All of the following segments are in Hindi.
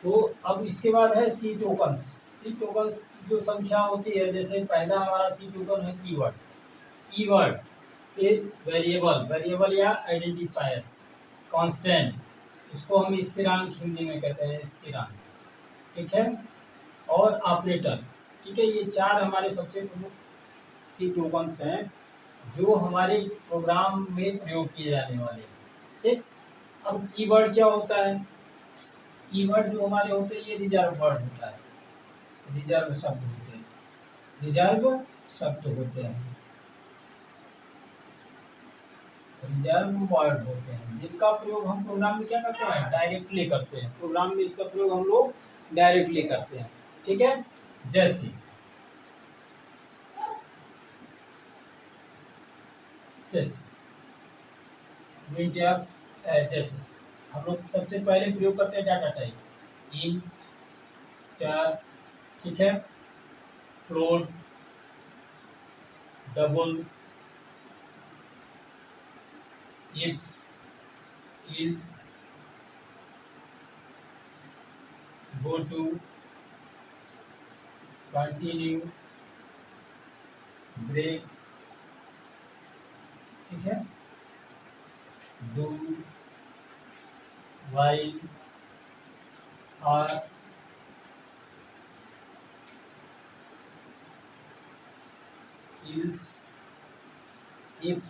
तो अब इसके बाद है सी टोकन्स। सी टोकन्स की जो संख्या होती है, जैसे पहला हमारा सी टोकन है कीवर्ड। कीवर्ड फिर वेरिएबल, वेरिएबल या आइडेंटिफायर्स, कांस्टेंट, इसको हम स्थिरांक हिंदी में कहते हैं, स्थिरांक, ठीक है, और ऑपरेटर, ठीक है। ये चार हमारे सबसे प्रमुख सी टोकन्स हैं जो हमारे प्रोग्राम में प्रयोग किए जाने वाले हैं, ठीक। अब कीवर्ड क्या होता है? कीवर्ड जो हमारे होते हैं ये रिजर्व वर्ड होता है, रिजर्व शब्द होते हैं, रिजर्व शब्द होते हैं, रिजर्व वर्ड होते हैं, जिनका प्रयोग हम प्रोग्राम में क्या करते हैं? डायरेक्टली करते हैं। प्रोग्राम में इसका प्रयोग हम लोग डायरेक्टली करते हैं, ठीक है। जैसे जैसे जैसे हम लोग सबसे पहले प्रयोग करते हैं डाटा टाइप इन, चार, ठीक है, float, double, if, else, goto, continue, break, ठीक है, डू, व्हाइल, आर, इल्स, इफ,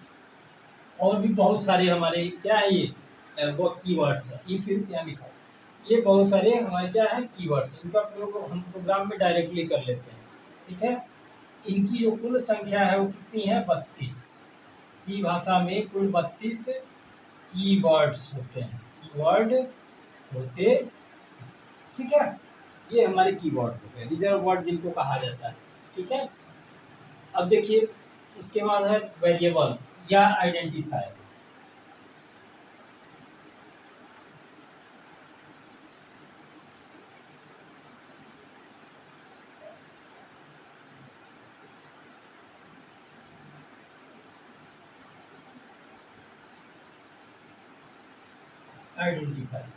और भी बहुत सारे हमारे क्या है ये वो कीवर्ड्स है। इफ, इल्स यानी ये बहुत सारे हमारे क्या है कीवर्ड्स, इनका प्रयोग हम प्रोग्राम में डायरेक्टली कर लेते हैं, ठीक है। इनकी जो कुल संख्या है वो कितनी है? 32। सी भाषा में कुल 32 कीवर्ड्स होते हैं, कीवर्ड होते, ठीक है। ये हमारे कीवर्ड होते हैं, रिजर्व वर्ड जिनको कहा जाता है, ठीक है। अब देखिए इसके बाद है वेरिएबल या आइडेंटिफायर। आइडेंटिफायर,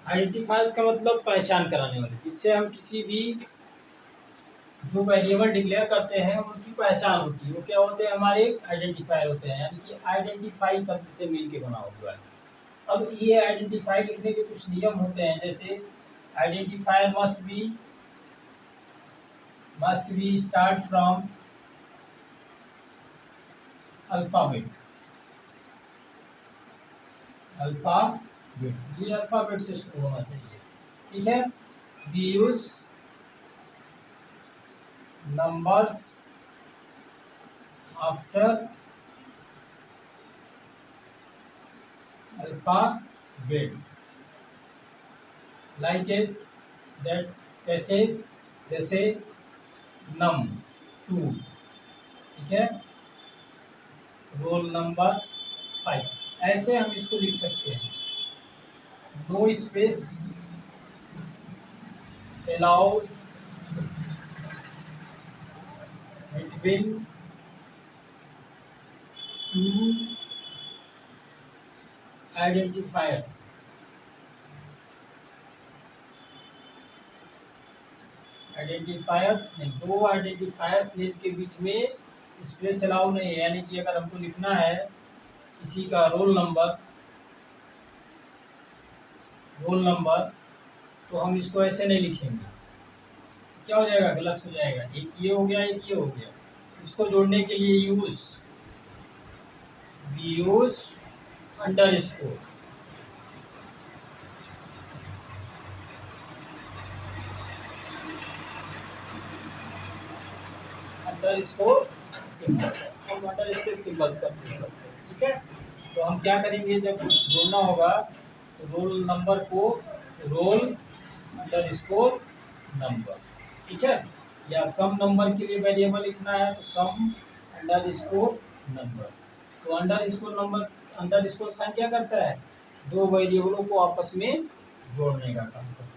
आइडेंटिफायर्स का मतलब पहचान कराने वाले, जिससे हम किसी भी जो वेरिएबल डिक्लेयर करते हैं उनकी पहचान होती है। वो क्या होते हैं? हमारे आइडेंटिफायर होते हैं, यानी कि आइडेंटिफाई शब्द से मिलके बना हुआ है। अब ये आइडेंटिफाई लिखने के कुछ नियम होते हैं, जैसे identifier must be start from alphabet, alphabet, ये अल्फाबेट से शुरू होना चाहिए, ठीक है। We use numbers after alphabets like as that, कैसे? जैसे num 2, ठीक है, रोल नंबर 5, ऐसे हम इसको लिख सकते हैं। No space allowed between two identifiers, identifiers नहीं, दो आइडेंटिफायर्स नेम के बीच में स्पेस अलाउ नहीं है। यानी कि अगर हमको लिखना है किसी का रोल नंबर तो हम इसको ऐसे नहीं लिखेंगे, क्या हो जाएगा? गलत हो जाएगा। एक ये हो गया, एक ये हो गया। इसको जोड़ने के लिए यूज अंडरस्कोर, सिंबल्स, हम अंडरस्कोर सिंबल्स का प्रयोग करते हैं, ठीक है। तो हम क्या करेंगे, जब जोड़ना होगा तो रोल नंबर को रोल अंडरस्कोर नंबर, ठीक है, या सम नंबर के लिए वेरिएबल लिखना है तो सम अंडरस्कोर नंबर। तो अंडरस्कोर साइन क्या करता है? दो वेरिएबलों को आपस में जोड़ने का काम करता है।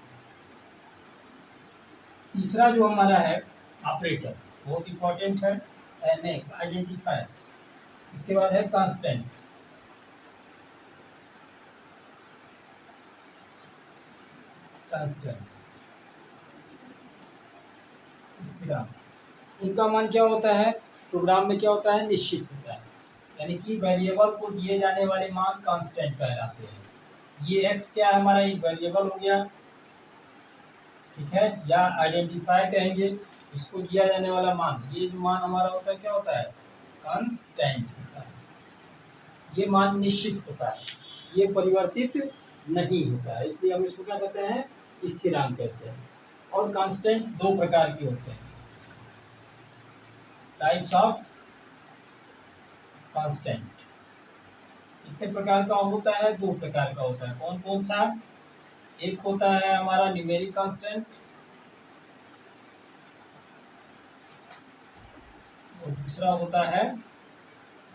तीसरा जो हमारा है ऑपरेटर, बहुत इंपॉर्टेंट है, आइडेंटिफायर। इसके बाद है कांस्टेंट, कांस्टेंट स्थिरांक। इनका मान क्या होता है, प्रोग्राम में क्या होता है, निश्चित होता है, यानी कि वेरिएबल को दिए जाने वाले मान कांस्टेंट कहलाते हैं। ये एक्स क्या है, हमारा एक वेरिएबल हो गया, ठीक है, या आइडेंटिफायर कहेंगे, इसको दिया जाने वाला मान, ये जो मान हमारा होता है क्या होता है, कांस्टेंट होता है। ये मान निश्चित होता है, ये परिवर्तित नहीं होता है, इसलिए हम इसको क्या कहते हैं, स्थिरांक कहते हैं। और कांस्टेंट दो प्रकार के होते हैं, टाइप्स ऑफ कांस्टेंट। कितने प्रकार का होता है, दो प्रकार का होता है। कौन कौन सा, एक होता है हमारा न्यूमेरिक कांस्टेंट और दूसरा होता है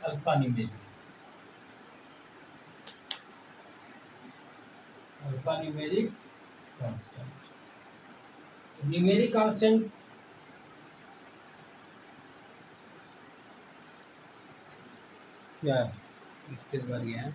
alpha numeric. Alpha numeric constant, numeric constant क्या है, स्पेस बार गया है।